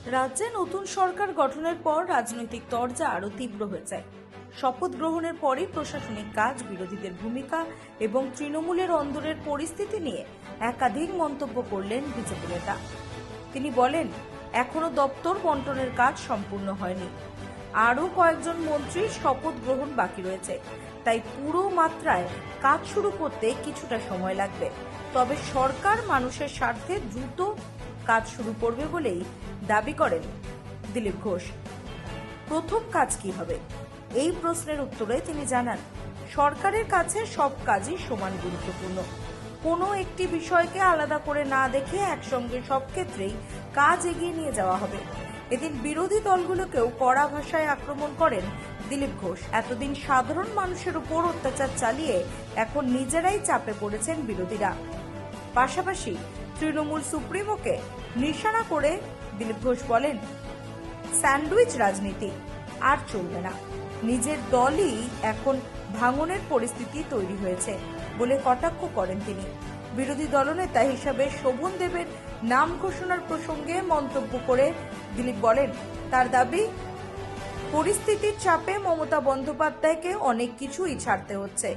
রাজ্যে নতুন সরকার গঠনের পর রাজনৈতিক তরজা আরো তীব্র হয়ে যায়। শপথ গ্রহণের পরই প্রশাসনিক কাজ, বিরোধীদের ভূমিকা এবং তৃণমূলের অন্দরের পরিস্থিতি নিয়ে একাধিক মন্তব্য করলেন বিজেপি নেতা। তিনি বলেন, এখনো দপ্তর বন্টনের কাজ সম্পূর্ণ হয়নি, আরও কয়েকজন মন্ত্রীর শপথ গ্রহণ বাকি রয়েছে, তাই পুরো মাত্রায় কাজ শুরু করতে কিছুটা সময় লাগবে। তবে সরকার মানুষের স্বার্থে দ্রুত কাজ শুরু করবে বলেই দাবি করেন দিলীপ ঘোষ। প্রথম কাজ কি হবে, এই প্রশ্নের উত্তরে তিনি জানান, সরকারের কাছে সব কাজই সমান গুরুত্বপূর্ণ। কোনো একটি বিষয়কে আলাদা করে না দেখে একসঙ্গে সব ক্ষেত্রেই কাজ এগিয়ে নিয়ে যাওয়া হবে। এদিন বিরোধী দলগুলোকেও কড়া ভাষায় আক্রমণ করেন দিলীপ ঘোষ। এতদিন সাধারণ মানুষের উপর অত্যাচার চালিয়ে এখন নিজেরাই চাপে পড়েছেন বিরোধীরা। পাশাপাশি তৃণমূল সুপ্রিমোকে নিশানা করে দিলীপ ঘোষ বলেন, স্যান্ডউইচ রাজনীতি আর চলবে না। নিজের দলই এখন ভাঙনের পরিস্থিতি তৈরি হয়েছে বলে কটাক্ষ করেন তিনি। বিরোধী দলনেতা হিসাবে শোভন দেবের নাম ঘোষণার প্রসঙ্গে মন্তব্য করে দিলীপ বলেন, তার দাবি, পরিস্থিতির চাপে মমতা বন্দ্যোপাধ্যায়কে অনেক কিছুই ছাড়তে হচ্ছে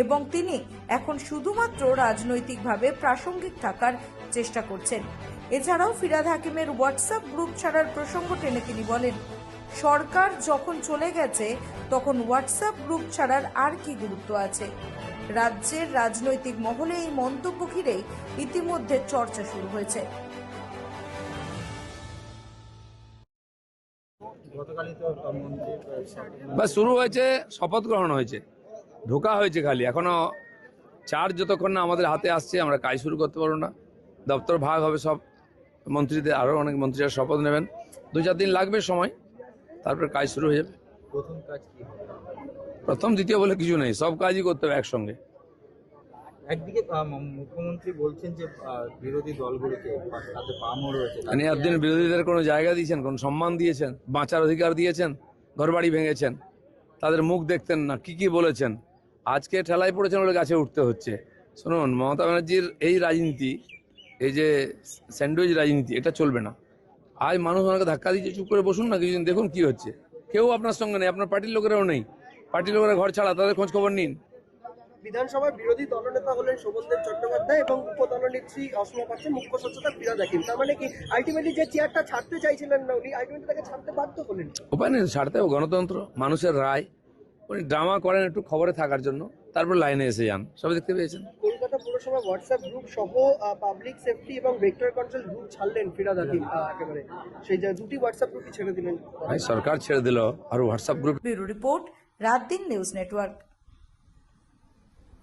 এবং তিনি এখন শুধুমাত্র রাজনৈতিকভাবে প্রাসঙ্গিক থাকার চেষ্টা করছেন। এছাড়াও ফিরহাদ হাকিমের হোয়াটসঅ্যাপ গ্রুপ ছাড়ার প্রসঙ্গ টেনে তিনি বলেন, সরকার যখন চলে গেছে তখন হোয়াটসঅ্যাপ গ্রুপ ছাড়ার আর কি গুরুত্ব আছে। রাজ্যের রাজনৈতিক মহলে এই মন্তব্য ঘিরেই ইতিমধ্যে চর্চা শুরু হয়েছে। বাস শুরু হয়েছে, শপথ গ্রহণ হয়েছে, ঢোকা হয়েছে, খালি এখনো চার্জ যতক্ষণ না আমাদের হাতে আসছে আমরা কাজ শুরু করতে পারবো না। দপ্তর ভাগ হবে, সব মন্ত্রীদের, আরও অনেক মন্ত্রীরা শপথ নেবেন, 2-4 দিন লাগবে সময়, তারপর কাজ শুরু হয়ে যাবে। প্রথম কাজ কি হবে? প্রথম দ্বিতীয় বলে কিছু নেই, সব কাজই করতে হবে একসঙ্গে। একদিকে মুখ্যমন্ত্রী বলছেন যে বিরোধী দলগুলোকে তাতে পামও রয়েছে, মানে একদিন বিরোধীদের কোনো জায়গা দিয়েছেন, কোনো সম্মান দিয়েছেন, বাঁচার অধিকার দিয়েছেন? ঘরবাড়ি ভেঙেছেন, তাদের মুখ দেখতেন না, কি কি বলেছেন, আজকে ঠেলায় পড়েছেন বলে গাছে উঠতে হচ্ছে। শুনুন, মমতা ব্যানার্জির এই রাজনীতি, এই যে স্যান্ডউইচ রাজনীতি, এটা চলবে না। আজ মানুষ ওনাকে ধাক্কা দিচ্ছে, চুপ করে বসুন না, কিছুদিন দেখুন কি হচ্ছে। কেউ আপনার সঙ্গে নেই, আপনার পার্টির লোকেরাও নেই, পার্টির লোকেরা ঘর ছাড়া, তাদের খোঁজ খবর নিন। বিধানসভায় বিরোধী দলনেতা হলেন শোভনদেব চট্টোপাধ্যায় এবং উপদলনেত্রী অসমা পাচ্ছে মুখ্য সচেতক ফিরহাদ হাকিম। তার মানে কি আলটিমেটলি যে চেয়ারটা ছাড়তে চাইছিলেন না উনি, আলটিমেটলি তাকে ছাড়তে বাধ্য হলেন? উপায় নেই, ছাড়তে হবে, গণতন্ত্র, মানুষের রায়। উনি ড্রামা করেন একটু খবরে থাকার জন্য, তারপর লাইনে এসে যান, সবাই দেখতে পেয়েছেন। কলকাতা পুরসভা হোয়াটসঅ্যাপ গ্রুপ সহ পাবলিক সেফটি এবং ভেক্টর কন্ট্রোল গ্রুপ ছাড়লেন ফিরহাদ হাকিম, একেবারে সেই যে দুটি হোয়াটসঅ্যাপ গ্রুপই ছেড়ে দিলেন। সরকার ছেড়ে দিল, আর হোয়াটসঅ্যাপ গ্রুপ। ব্যুরো রিপোর্ট, রাত দিন নিউজ নেটওয়ার্ক।